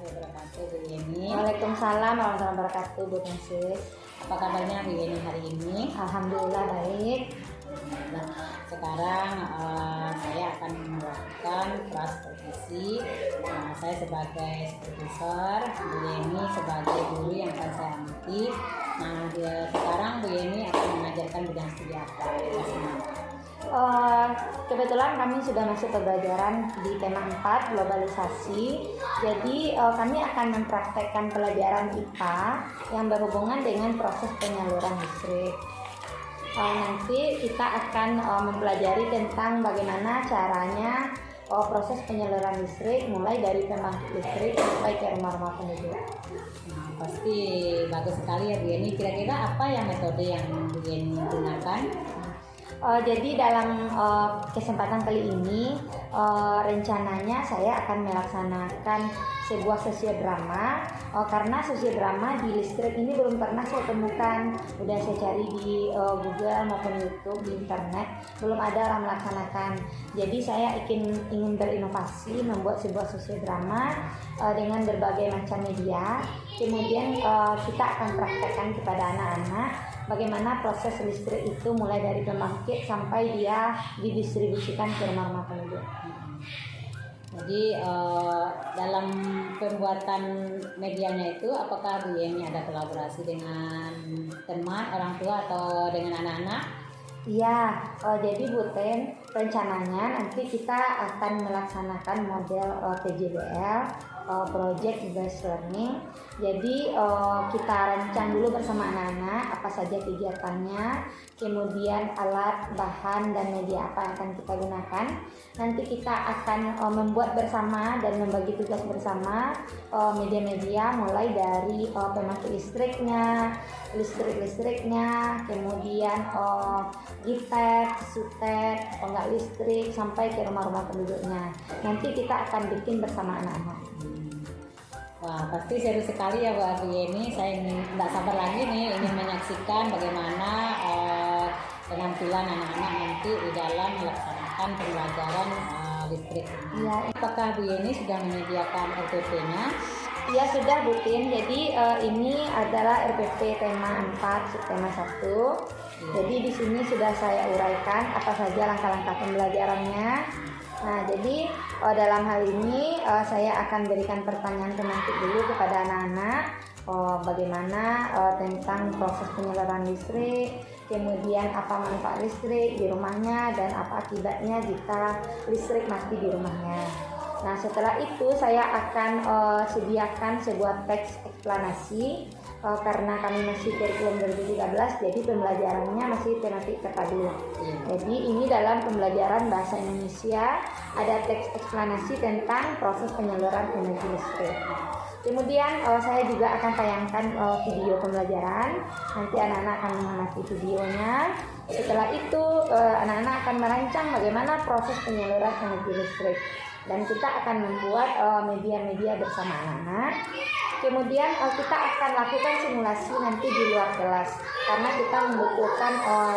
wabarakatuh, Bu Yeni. Waalaikumsalam warahmatullahi wabarakatuh, Bu Nesis. Apa kabarnya Bu Yeni hari ini? Alhamdulillah baik. Nah, sekarang saya akan melakukan kelas profesi. Saya sebagai supervisor, Bu Yeni sebagai guru yang akan saya amati. Sekarang Bu Yeni akan mengajarkan bidang studi apa? Kebetulan kami sudah masuk pembelajaran di tema 4 globalisasi. Jadi kami akan mempraktekkan pelajaran IPA yang berhubungan dengan proses penyaluran listrik. Nanti kita akan mempelajari tentang bagaimana caranya proses penyaluran listrik mulai dari pembangkit listrik sampai ke rumah-rumah penduduk. Pasti bagus sekali ya Bu Yeni. Kira-kira apa yang metode yang Bu Yeni gunakan? Jadi dalam kesempatan kali ini rencananya saya akan melaksanakan sebuah sosiodrama karena sosiodrama di listrik ini belum pernah saya temukan. Udah saya cari di Google maupun YouTube, di internet, belum ada orang melaksanakan. Jadi saya ingin berinovasi membuat sebuah sosiodrama dengan berbagai macam media. Kemudian kita akan praktekkan kepada anak-anak bagaimana proses listrik itu mulai dari pembangkit sampai dia didistribusikan ke rumah-rumah penduduk. Jadi dalam pembuatan medianya itu apakah Bu Yeni ada kolaborasi dengan teman, orang tua atau dengan anak-anak? Iya, jadi Bu Ten, rencananya nanti kita akan melaksanakan model PJBL, Project Based Learning. Jadi kita rancang dulu bersama anak-anak apa saja kegiatannya, kemudian alat, bahan, dan media apa yang akan kita gunakan. Nanti kita akan membuat bersama dan membagi tugas bersama media-media mulai dari pembangkit listriknya, kemudian giptek, sutek, penggak listrik sampai ke rumah-rumah penduduknya. Nanti kita akan bikin bersama anak-anak. Wah, pasti seru sekali ya Bu Yeni. Saya tidak sabar lagi nih ingin menyaksikan bagaimana penampilan anak-anak nanti di dalam melaksanakan pembelajaran listrik. Ya. Apakah Bu Yeni sudah menyediakan RPP-nya? Ya sudah Bu Tin, jadi ini adalah RPP tema 4 subtema 1. Jadi di sini sudah saya uraikan apa saja langkah-langkah pembelajarannya. Nah, jadi dalam hal ini saya akan berikan pertanyaan pemantik dulu kepada anak-anak bagaimana tentang proses penyaluran listrik, kemudian apa manfaat listrik di rumahnya dan apa akibatnya jika listrik mati di rumahnya. Nah, setelah itu saya akan sediakan sebuah teks eksplanasi karena kami masih kurikulum 2013, jadi pembelajarannya masih tematik terpadu. Jadi ini dalam pembelajaran bahasa Indonesia ada teks eksplanasi tentang proses penyaluran energi listrik. Kemudian saya juga akan tayangkan video pembelajaran. Nanti anak-anak akan mengamati videonya. Setelah itu anak-anak akan merancang bagaimana proses penyaluran energi listrik. Dan kita akan membuat media-media bersama anak-anak. Kemudian kita akan lakukan simulasi nanti di luar kelas karena kita membutuhkan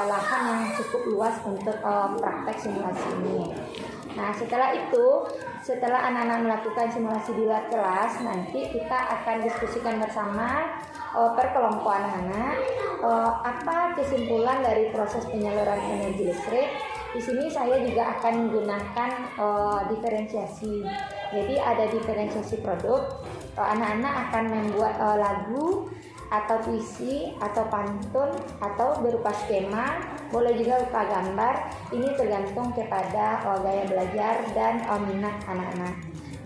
lahan yang cukup luas untuk praktek simulasi ini. Nah, setelah itu, setelah anak-anak melakukan simulasi di luar kelas, nanti kita akan diskusikan bersama per kelompok anak-anak apa kesimpulan dari proses penyaluran energi listrik. Di sini saya juga akan menggunakan diferensiasi. Jadi ada diferensiasi produk. Anak-anak akan membuat lagu atau puisi atau pantun atau berupa skema, boleh juga berupa gambar. Ini tergantung kepada gaya belajar dan minat anak-anak.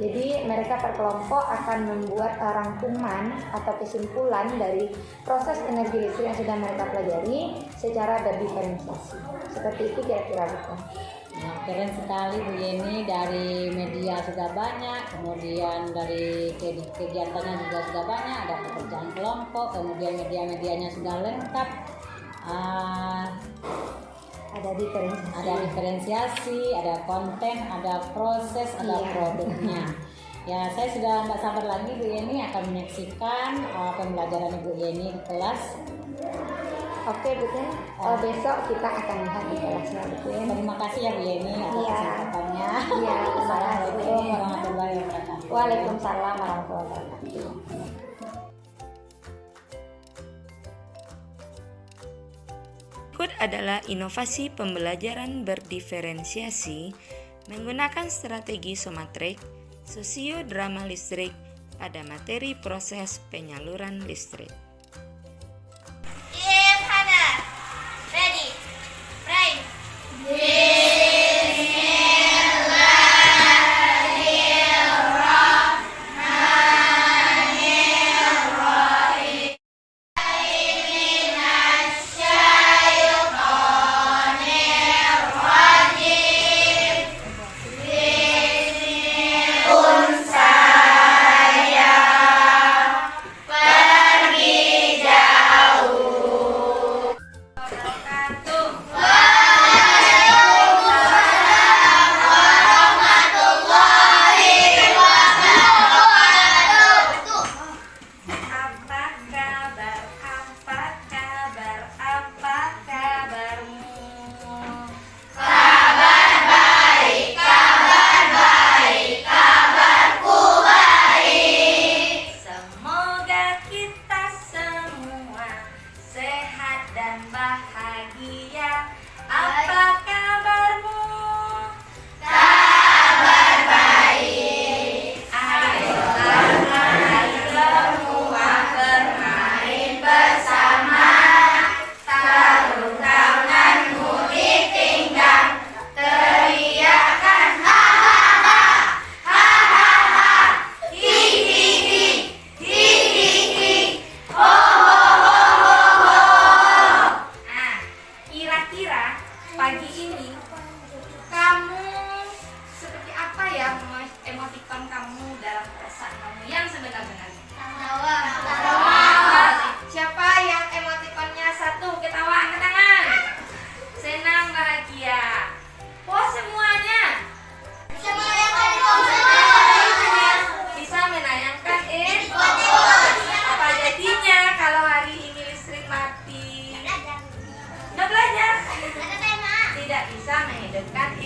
Jadi mereka per kelompok akan membuat rangkuman atau kesimpulan dari proses energi listrik yang sudah mereka pelajari secara berdiferensiasi. Seperti itu kira-kira bukan. Nah, keren sekali Bu Yeni, dari media sudah banyak, kemudian dari kegiatannya juga sudah banyak, ada pekerjaan kelompok, kemudian media-medianya sudah lengkap. Ada diferensiasi, ada konten, ada proses, ada produknya. Ya, saya sudah tidak sabar lagi Bu Yeni akan menyaksikan pembelajaran Ibu Yeni di kelas. Oke Bu Tin, besok kita akan lihat di kelasnya Bu Tin. Terima kasih ya Bu Yeni atas kesempatannya. Iya, Assalamualaikum warahmatullahi wabarakatuh. Waalaikumsalam warahmatullahi wabarakatuh. Berikut adalah inovasi pembelajaran berdiferensiasi menggunakan strategi somatrik, sosiodrama listrik pada materi proses penyaluran listrik. Ready. Prime. Pagi ini kamu seperti apa ya emotikon kamu dalam perasaan kamu yang sebenar-benarnya? Siapa yang emotikonnya satu? Ketawa, angkat tangan. Senang, bahagia. Oh, semuanya. Bisa menayangkan apa jadinya kalau hari ini listrik mati? Udah belajar? Tidak bisa menghidupkan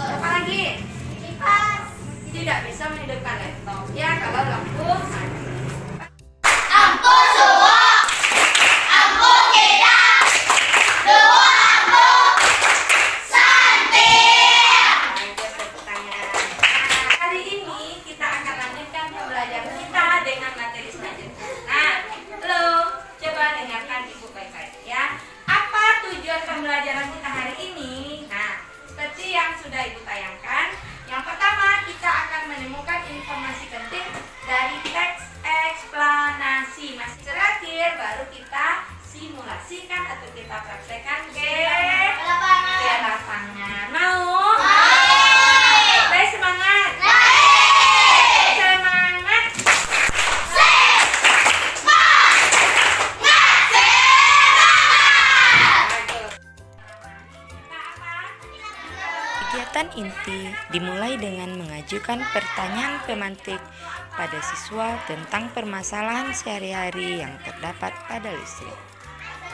apa lagi? Kipas. Tidak bisa menghidupkan laptop ya kalau lampu mati. Hari ini kita akan lanjutkan pembelajaran kita dengan materi selanjutnya. Nah, lo coba dengarkan ibu baik-baik ya. Apa tujuan pembelajaran kita hari ini? Nah, seperti yang sudah ibu tayangkan, yang pertama kita akan menemukan informasi penting dari teks eksplanasi. Masih terakhir baru kita simulasikan atau kita praktekkan ke lapangan. Mau? Baik, semangat. Semangat. Kegiatan inti dimulai dengan mengajukan pertanyaan pemantik pada siswa tentang permasalahan sehari-hari yang terdapat pada listrik.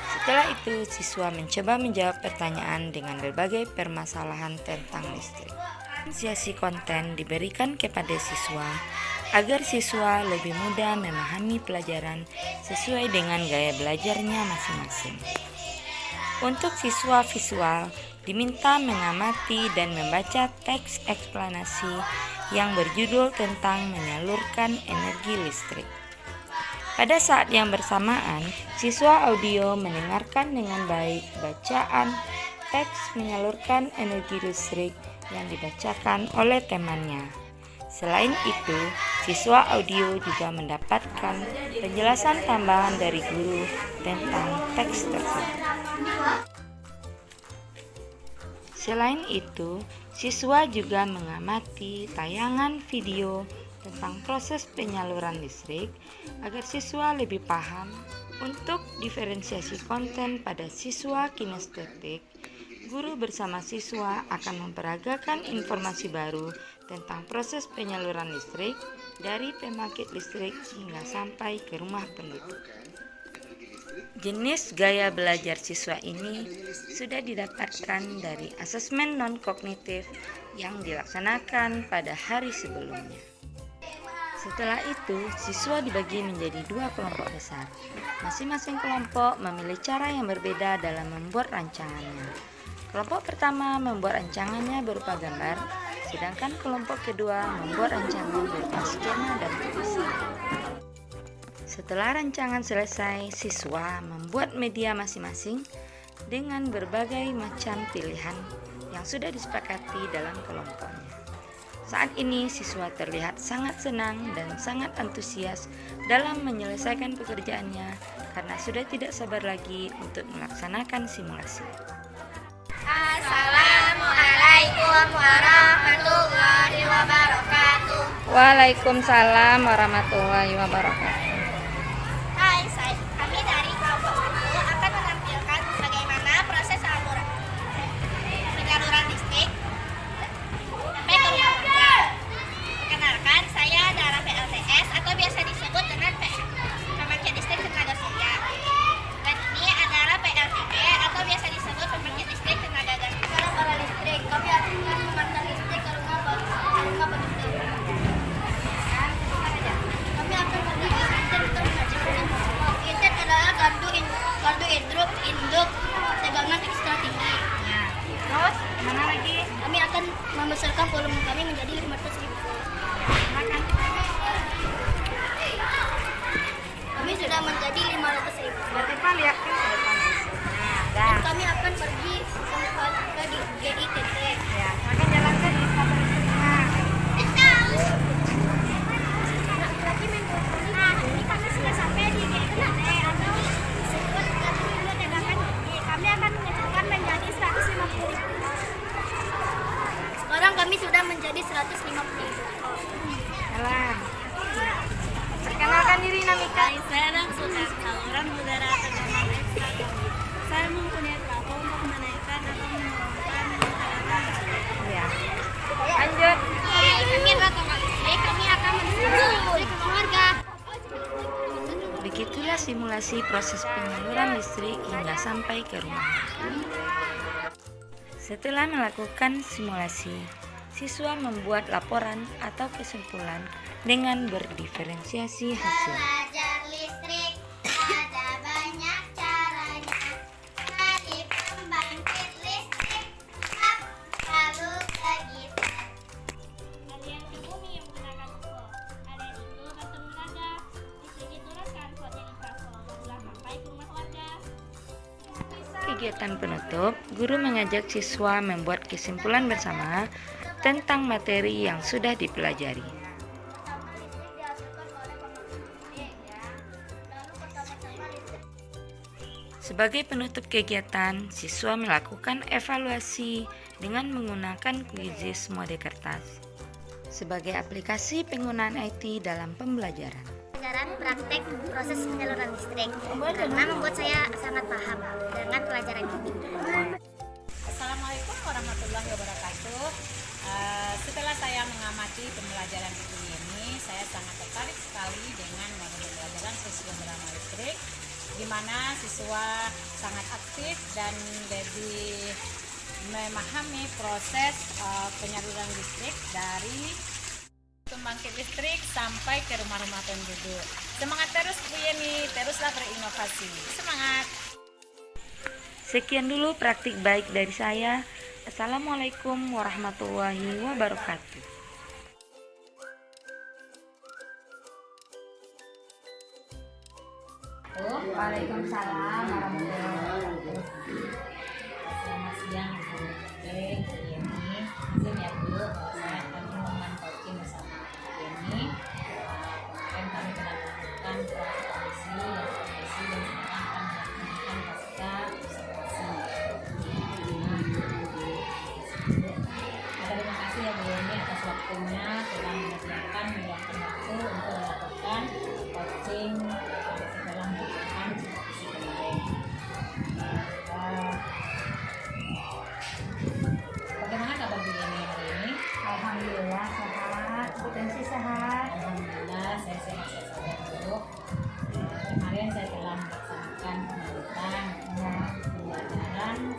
Setelah itu, siswa mencoba menjawab pertanyaan dengan berbagai permasalahan tentang listrik. Diferensiasi konten diberikan kepada siswa agar siswa lebih mudah memahami pelajaran sesuai dengan gaya belajarnya masing-masing. Untuk siswa visual, diminta mengamati dan membaca teks eksplanasi yang berjudul tentang menyalurkan energi listrik. Pada saat yang bersamaan, siswa audio mendengarkan dengan baik bacaan teks menyalurkan energi listrik yang dibacakan oleh temannya. Selain itu, siswa audio juga mendapatkan penjelasan tambahan dari guru tentang teks tersebut. Selain itu, siswa juga mengamati tayangan video tentang proses penyaluran listrik agar siswa lebih paham. Untuk diferensiasi konten pada siswa kinestetik, guru bersama siswa akan memperagakan informasi baru tentang proses penyaluran listrik dari pembangkit listrik hingga sampai ke rumah penduduk. Jenis gaya belajar siswa ini sudah didapatkan dari asesmen non-kognitif yang dilaksanakan pada hari sebelumnya. Setelah itu, siswa dibagi menjadi 2 kelompok besar. Masing-masing kelompok memilih cara yang berbeda dalam membuat rancangannya. Kelompok pertama membuat rancangannya berupa gambar, sedangkan kelompok kedua membuat rancangan berupa skema dan tulisan. Setelah rancangan selesai, siswa membuat media masing-masing dengan berbagai macam pilihan yang sudah disepakati dalam kelompoknya. Saat ini siswa terlihat sangat senang dan sangat antusias dalam menyelesaikan pekerjaannya karena sudah tidak sabar lagi untuk melaksanakan simulasi. Assalamualaikum warahmatullahi wabarakatuh. Waalaikumsalam warahmatullahi wabarakatuh. Hai, kami dari kelompok 1 akan menampilkan bagaimana proses penyaluran listrik sampai ke rumah warga. Perkenalkan, saya adalah PLTS atau biasa disebut dengan pembangkit listrik tenaga surya. Dan ini adalah PLTG atau biasa disebut pembangkit listrik tenaga gas. Kalau para listrik, kami akan memantar listrik ke rumah penduduk. Kami akan pergi ke Inten untuk mengajarkan mahasiswa. Inten adalah gardu induk tegangan ekstra tinggi. Terus mana lagi? Kami akan membesarkan volume kami menjadi 500.000 volt. Kami sudah menjadi 500.000 volt. Berarti Pak lihat ke depan. Dan kami akan pergi ke GITT. Ya, maka jalankan di motor listriknya. Nah, ini kami sudah sampai di GITT atau disebut gardu induk tegangan tinggi. Kami akan mengecilkan menjadi 150.000 volt. Sekarang kami sudah menjadi 150.000 volt. Jalan. Perkenalkan diri Namika. Saya langsung saluran udara tegangan ekstra tinggi. Saya mempunyai plafon untuk menaikkan atau menurunkan tekanan listrik. Ya. Lanjut. Kami adalah tenaga listrik. Kami akan mendistribusi listrik ke warga. Begitulah simulasi proses penyaluran listrik hingga sampai ke rumah. Setelah melakukan simulasi, siswa membuat laporan atau kesimpulan dengan berdiferensiasi hasil. Belajar listrik ada banyak caranya. Tadi pembangkit listrik, lalu ke gitar. Ada yang di bumi yang menggunakan UFO. Ada yang itu batu naga. Listrik diturunkan kodnya infrasound setelah sampai ke rumah warga. Kegiatan penutup, guru mengajak siswa membuat kesimpulan bersama tentang materi yang sudah dipelajari. Pertama, listrik dihasilkan oleh pembangkit listrik, ya. Lalu pertama-tama listrik. Sebagai penutup kegiatan, siswa melakukan evaluasi dengan menggunakan kuisis mode kertas sebagai aplikasi penggunaan IT dalam pembelajaran. Pelajaran praktek proses penyaluran listrik karena membuat saya sangat paham dengan pelajaran ini. Assalamualaikum warahmatullahi wabarakatuh. Setelah saya mengamati pembelajaran ibu ini, saya sangat tertarik sekali dengan metode pembelajaran siswa drama listrik, di mana siswa sangat aktif dan lebih memahami proses penyaluran listrik dari pembangkit listrik sampai ke rumah-rumah penduduk. Semangat terus Bu Yeni, teruslah berinovasi. Semangat! Sekian dulu praktik baik dari saya. Assalamualaikum warahmatullahi wabarakatuh. Waalaikumsalam warahmatullahi wabarakatuh. Selamat siang Bu Yeni. Izin ya Bu, saya akan memantau bersama Bu Yeni. Kemarin kami telah melakukan praktisi dan sekarang akan melakukan pasca observasi. Terima kasih ya Bu Yeni atas waktunya telah meluangkan waktu untuk melakukan coaching setelah melakukan diskusi kemarin. Bagaimana kabar Bu Yeni hari ini? Alhamdulillah sehat. Bu Tensi sehat. Alhamdulillah saya sehat saja Bu. Kemarin saya telah melaksanakan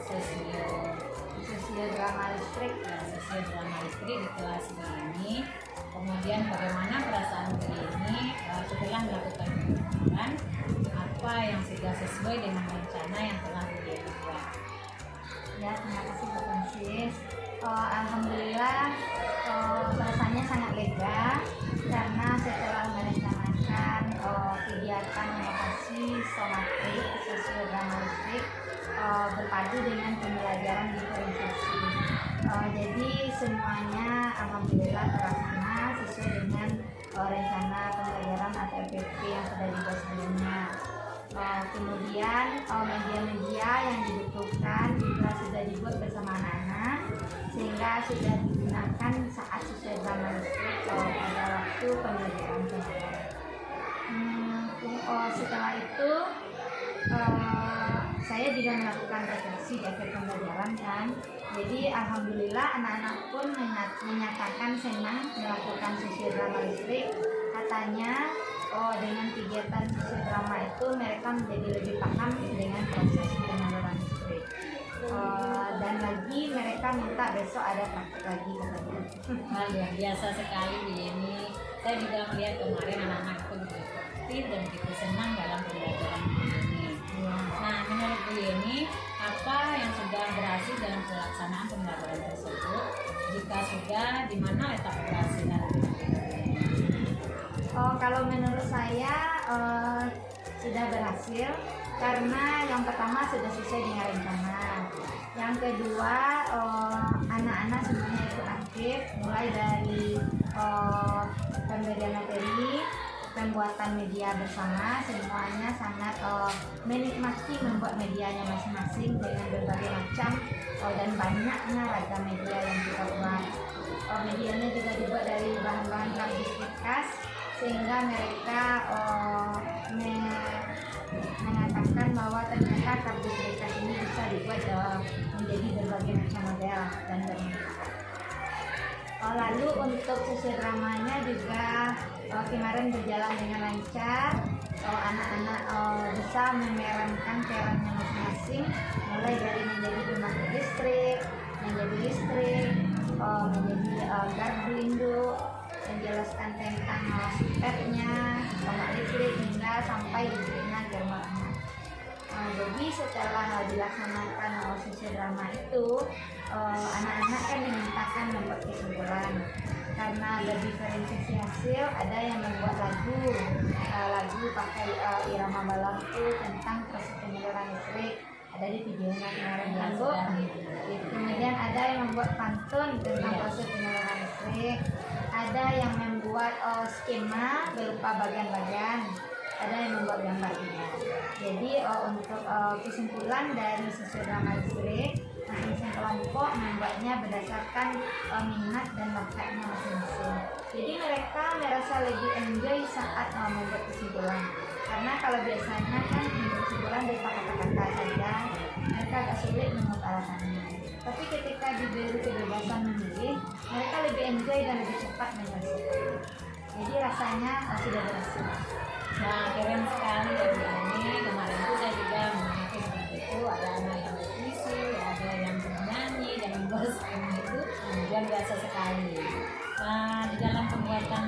sosiodrama listrik. Sosiodrama listrik di kelas B ini. Kemudian bagaimana perasaan B ini setelah melakukan pembelajaran, apa yang sudah sesuai dengan rencana yang telah dia buat. Ya, terima kasih Bu Francis. Alhamdulillah perasaannya sangat lega karena setelah merencanakan kegiatan inovasi somatik sosiodrama listrik berpadu dengan pembelajaran diferensiasi. Jadi semuanya alhamdulillah terlaksana sesuai dengan rencana pembelajaran atau RPP yang sudah dibuat sebelumnya. Kemudian media-media yang dibutuhkan juga sudah dibuat bersama anak-anak sehingga sudah digunakan saat sosiodrama listrik pada waktu pembelajaran kemarin. Setelah itu saya juga melakukan refleksi di akhir pembelajaran kan. Jadi alhamdulillah anak-anak pun menyatakan senang melakukan sosiodrama listrik. Katanya dengan kegiatan sosiodrama itu mereka menjadi lebih paham dengan proses penyaluran listrik. Dan lagi mereka minta besok ada praktek lagi katanya. Luar biasa sekali Bu Yeni. Saya juga melihat kemarin anak-anak itu begitu aktif dan begitu senang dalam pembelajaran Bu Yeni. Nah, menurut Bu Yeni, apa yang sudah berhasil dalam pelaksanaan pembelajaran tersebut? Jika sudah, di mana letak keberhasilan? Kalau menurut saya sudah berhasil karena yang pertama sudah sesuai dengan rencana. Yang kedua anak-anak semuanya ikut aktif mulai dari pemberian materi, pembuatan media bersama, semuanya sangat menikmati membuat medianya masing-masing dengan berbagai macam dan banyaknya ragam media yang kita buat. Medianya juga dibuat dari bahan-bahan kardus bekas sehingga mereka mengatakan bahwa ternyata kardus bekas ini bisa dibuat menjadi berbagai macam model dan bentuk. Lalu untuk sosiodramanya juga kemarin berjalan dengan lancar. Anak-anak bisa memerankan perannya masing-masing, mulai dari menjadi pembangkit listrik, menjadi gardu induk, menjelaskan tentang stepnya, tombak listrik hingga sampai listriknya gerbangnya. Jadi setelah dilaksanakan sosiodrama itu, anak-anak kan dimintakan membuat kesimpulan. Karena berdiferensiasi hasil, ada yang membuat lagu pakai irama balamku tentang proses penyaluran listrik. Ada di videonya kemarin lagu. Kemudian ada yang membuat pantun tentang proses penyaluran listrik. Ada yang membuat skema berupa bagian-bagian. Ada yang membuat gambar juga. Jadi untuk kesimpulan dari sosiodrama listrik, masing-masing kelompok membuatnya berdasarkan minat dan bakatnya masing-masing. Jadi mereka merasa lebih enjoy saat membuat kesimpulan. Karena kalau biasanya kan membuat kesimpulan dari kata-kata saja, mereka agak sulit mengutarakannya. Tapi ketika diberi kebebasan memilih, mereka lebih enjoy dan lebih cepat menyelesaikan. Jadi rasanya sudah berhasil. Nah, keren sekali ya Bu Yeni. Kemarin itu saya juga mengamati seperti itu. Ada anak yang berpuisi, ada yang bernyanyi dan membuat skema itu luar biasa sekali. Nah, di dalam pembuatan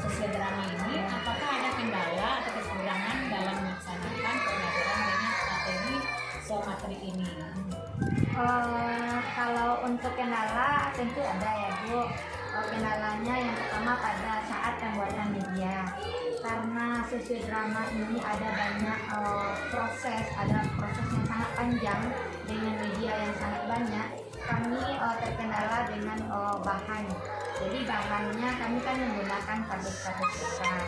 sosiodrama ini, apakah ada kendala atau kekurangan dalam melaksanakan pembelajaran dengan strategi somatrik ini? Kalau untuk kendala tentu ada ya Bu. Kendalanya yang pertama pada saat pembuatan media, karena sosiodrama ini ada banyak proses yang sangat panjang dengan media yang sangat banyak. Kami terkendala dengan bahan. Jadi bahannya kami kan menggunakan kardus-kardus bekas.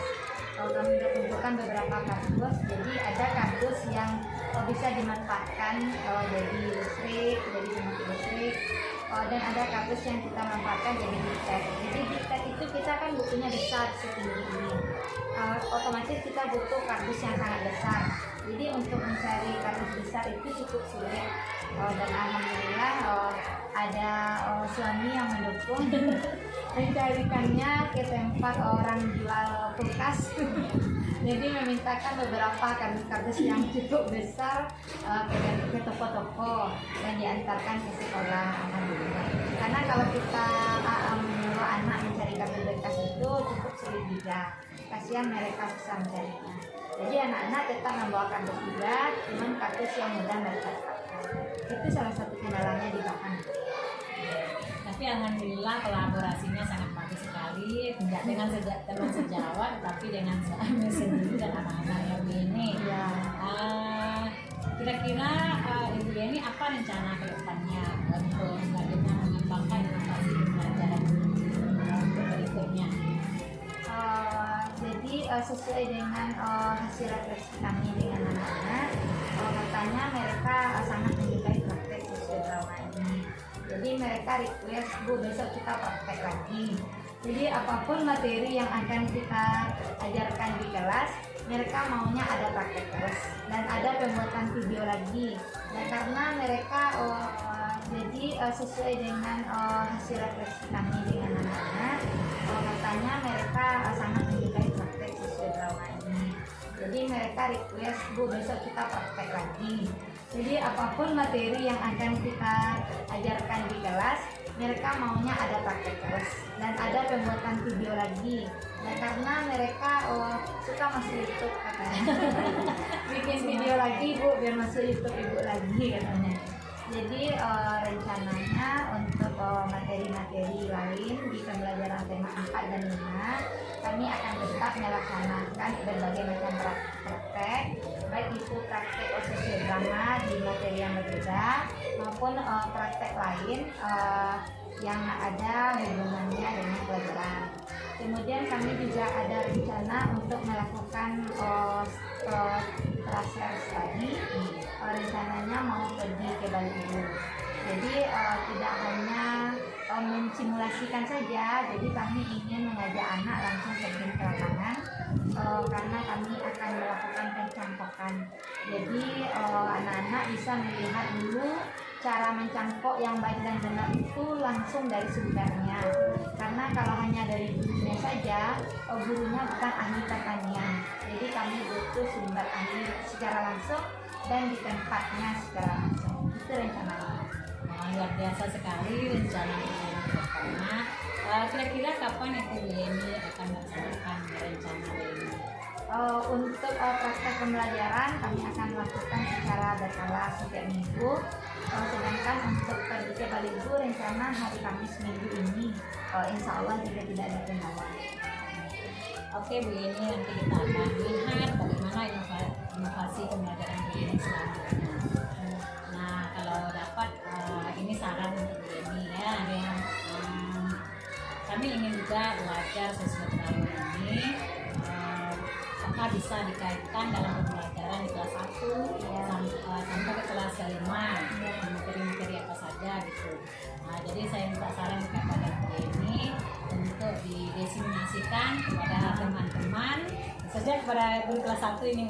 Kami sudah kumpulkan beberapa kardus. Jadi ada kardus yang bisa dimanfaatkan jadi listrik, jadi pembangkit listrik. Dan ada kardus yang kita manfaatkan jadi diktat. Jadi diktat itu kita kan butuhnya besar setinggi ini. Otomatis kita butuh kardus yang sangat besar. Jadi untuk mencari kardus besar itu cukup sulit. Dan alhamdulillah ada suami yang mendukung mencarikannya ke tempat orang jual kulkas. Jadi memintakan beberapa kardus-kardus yang cukup besar ke toko-toko dan diantarkan ke sekolah, alhamdulillah. Karena kalau kita menyuruh anak mencari kardus bekas itu cukup sulit juga. Kasihan mereka susah mencarinya. Jadi anak-anak tetap membawa kardus juga, cuman kardus yang mudah mereka dapatkan. Itu salah satu kendalanya di bahan. Tapi alhamdulillah kolaborasinya sangat bagus sekali, tidak dengan teman sejawat tapi dengan suami sendiri dan anak-anak yang ini. Ya. Kira-kira Ibu Yeni apa rencana ke depannya untuk selanjutnya mengembangkan inovasi pembelajaran untuk berikutnya? Jadi sesuai dengan hasil refleksi kami dengan anak-anak, katanya mereka sangat menyukai praktek sosiograma ini. Jadi mereka request, Bu, besok kita praktek lagi. Jadi apapun materi yang akan kita ajarkan di kelas, mereka maunya ada praktek terus dan ada pembuatan video lagi. Dan karena mereka jadi sesuai dengan hasil refleksi kami dengan anak-anak, katanya mereka sangat menyukai praktek sosiograma ini. Jadi mereka request, Bu, besok kita praktek lagi. Jadi apapun materi yang akan kita ajarkan di kelas, mereka maunya ada praktek terus dan ada pembuatan video lagi. Dan karena mereka suka masuk YouTube katanya, bikin video lagi, Bu, biar masuk YouTube Ibu lagi katanya. Jadi rencananya untuk materi-materi lain di pembelajaran tema 4 dan 5 kami akan tetap melaksanakan berbagai macam praktek, baik itu praktek sosiograma di materi yang berbeda maupun praktek lain yang ada hubungannya dengan pelajaran. Kemudian kami juga ada rencana untuk melakukan tracer study, rencananya mau pergi ke Bali Ibu. Jadi tidak hanya mensimulasikan saja, jadi kami ingin mengajak anak langsung terjun ke lapangan karena kami akan melakukan pencangkokan. Jadi anak-anak bisa melihat dulu cara mencangkok yang baik dan benar itu langsung dari sumbernya. Karena kalau hanya dari gurunya saja, gurunya bukan ahli pertanian. Jadi kami butuh sumber ahli secara langsung dan di tempatnya secara langsung. Itu rencananya. Luar biasa sekali rencana Ibu Yeni. Kira-kira kapan Ibu Yeni akan melaksanakan rencana ini? Untuk praktek pembelajaran kami akan lakukan secara berkala setiap minggu. Sedangkan untuk pergi ke Bali Ibu rencana hari Kamis minggu ini, insya Allah juga tidak ada kendala. Oke Bu Yeni, nanti kita akan lihat bagaimana inovasi pembelajaran Bu Yeni selanjutnya. Nah kalau dapat ini saran untuk Bu Yeni ya, kami ingin juga belajar sosiograma ini apakah bisa dikaitkan dalam pembelajaran di kelas 1 sampai ke kelas 5, materi-materi apa saja gitu. Nah, jadi saya minta saran kepada Bu Yeni untuk didiseminasikan kepada teman-teman, khususnya kepada guru kelas 1 ini.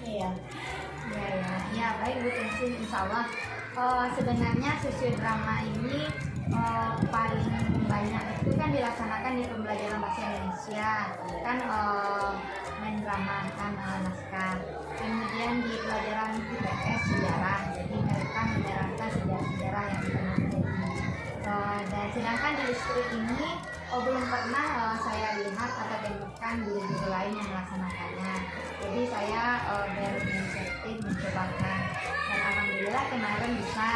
Iya. Ya, baik Bu Tensin, insya Allah. Sebenarnya sosiodrama ini paling banyak itu kan dilaksanakan di pembelajaran bahasa Indonesia, kan main drama kan naskah. Kemudian di pelajaran IPS sejarah, jadi mereka menerangkan sejarah-sejarah yang pernah terjadi. Dan sedangkan di listrik ini belum pernah saya lihat atau temukan guru-guru lain yang melaksanakannya. Jadi saya berinisiatif mencobakan dan alhamdulillah kemarin bisa.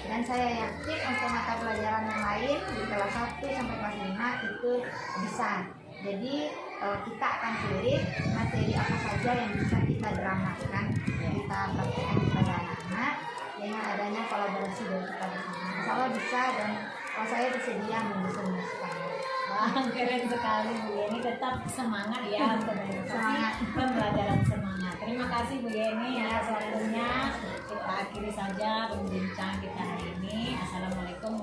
Dan saya yakin untuk mata pelajaran yang lain di kelas 1 sampai kelas 5 itu bisa. Jadi kita akan pilih materi apa saja yang bisa kita dramakan, kita praktekkan kepada anak-anak dengan adanya kolaborasi dari kita bersama. Insya Allah bisa dan saya bersedia mendiseminasikannya. Wah, keren sekali Bu Yeni, tetap semangat ya untuk inovasi pembelajaran semangat. Terima kasih Bu Yeni atas waktunya. Kita akhiri saja pembincang kita hari ini. Assalamualaikum